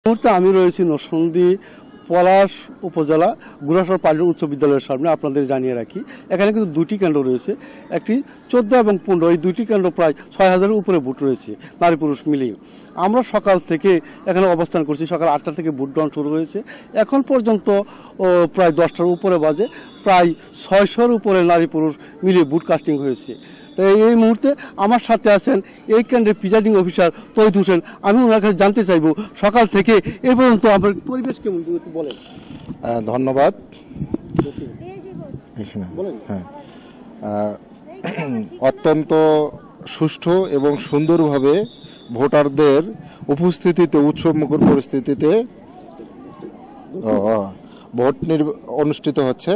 মুহূর্তে আমি রয়েছি নরসিংদী পলাশ উপজেলা গুড়াশাল পার্টি উচ্চ বিদ্যালয়ের সামনে। আপনাদের জানিয়ে রাখি, এখানে কিন্তু দুটি কেন্দ্র রয়েছে, একটি 14 এবং 15, এই দুটি কেন্দ্র প্রায় 6000-এর উপরে ভোট রয়েছে নারী পুরুষ মিলিয়ে। আমরা সকাল থেকে এখানে অবস্থান করছি, সকাল 8টা থেকে ভোট গ্রহণ শুরু হয়েছে। এখন পর্যন্ত প্রায় 10টার উপরে বাজে, প্রায় 600-এর উপরে নারী পুরুষ মিলিয়ে ভোট কাস্টিং হয়েছে। তো এই মুহূর্তে আমার সাথে আছেন এই কেন্দ্রের প্রিজাইডিং অফিসার তহিদ হোসেন। আমি ওনার কাছে জানতে চাইব সকাল থেকে এ পর্যন্ত আমার পরিবেশ কেমন বলেন। ধন্যবাদ। হ্যাঁ, অত্যন্ত সুষ্ঠু এবং সুন্দরভাবে ভোটারদের উপস্থিতিতে উৎসবমুখর পরিস্থিতিতে ভোট অনুষ্ঠিত হচ্ছে।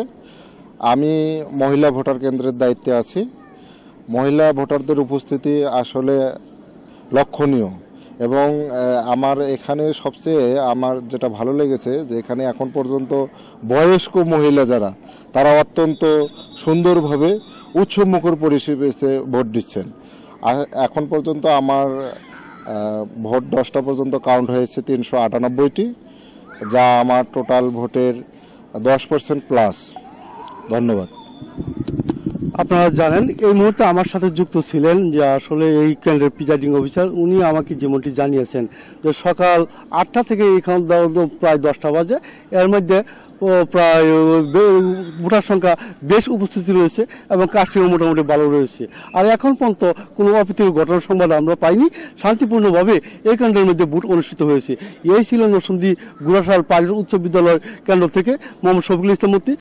আমি মহিলা ভোটার কেন্দ্রের দায়িত্বে আছি। মহিলা ভোটারদের উপস্থিতি আসলে লক্ষণীয় এবং আমার এখানে সবচেয়ে আমার যেটা ভালো লেগেছে যে এখানে এখন পর্যন্ত বয়স্ক মহিলা যারা, তারা অত্যন্ত সুন্দরভাবে উৎসবমুখর পরিবেশে ভোট দিচ্ছেন। এখন পর্যন্ত আমার ভোট 10টা পর্যন্ত কাউন্ট হয়েছে 398টি, যা আমার টোটাল ভোটের 10% প্লাস। ধন্যবাদ। আপনারা জানেন এই মুহূর্তে আমার সাথে যুক্ত ছিলেন যে আসলে এই কেন্দ্রের প্রিজাইডিং অফিসার, উনি আমাকে যেমনটি জানিয়েছেন যে সকাল 8টা থেকে এখান প্রায় 10টা বাজে, এর মধ্যে প্রায় ভোটার সংখ্যা বেশ উপস্থিতি রয়েছে এবং কাস্টিংও মোটামুটি ভালো রয়েছে। আর এখন পর্যন্ত কোনো অপ্রীতিকর ঘটনার সংবাদ আমরা পাইনি। শান্তিপূর্ণভাবে এই কেন্দ্রের মধ্যে ভোট অনুষ্ঠিত হয়েছে। এই ছিল নরসিংদী গুড়াশাল পার্টি উচ্চ বিদ্যালয় কেন্দ্র থেকে মোহাম্মদ শফিকুল ইসলাম মূর্তি,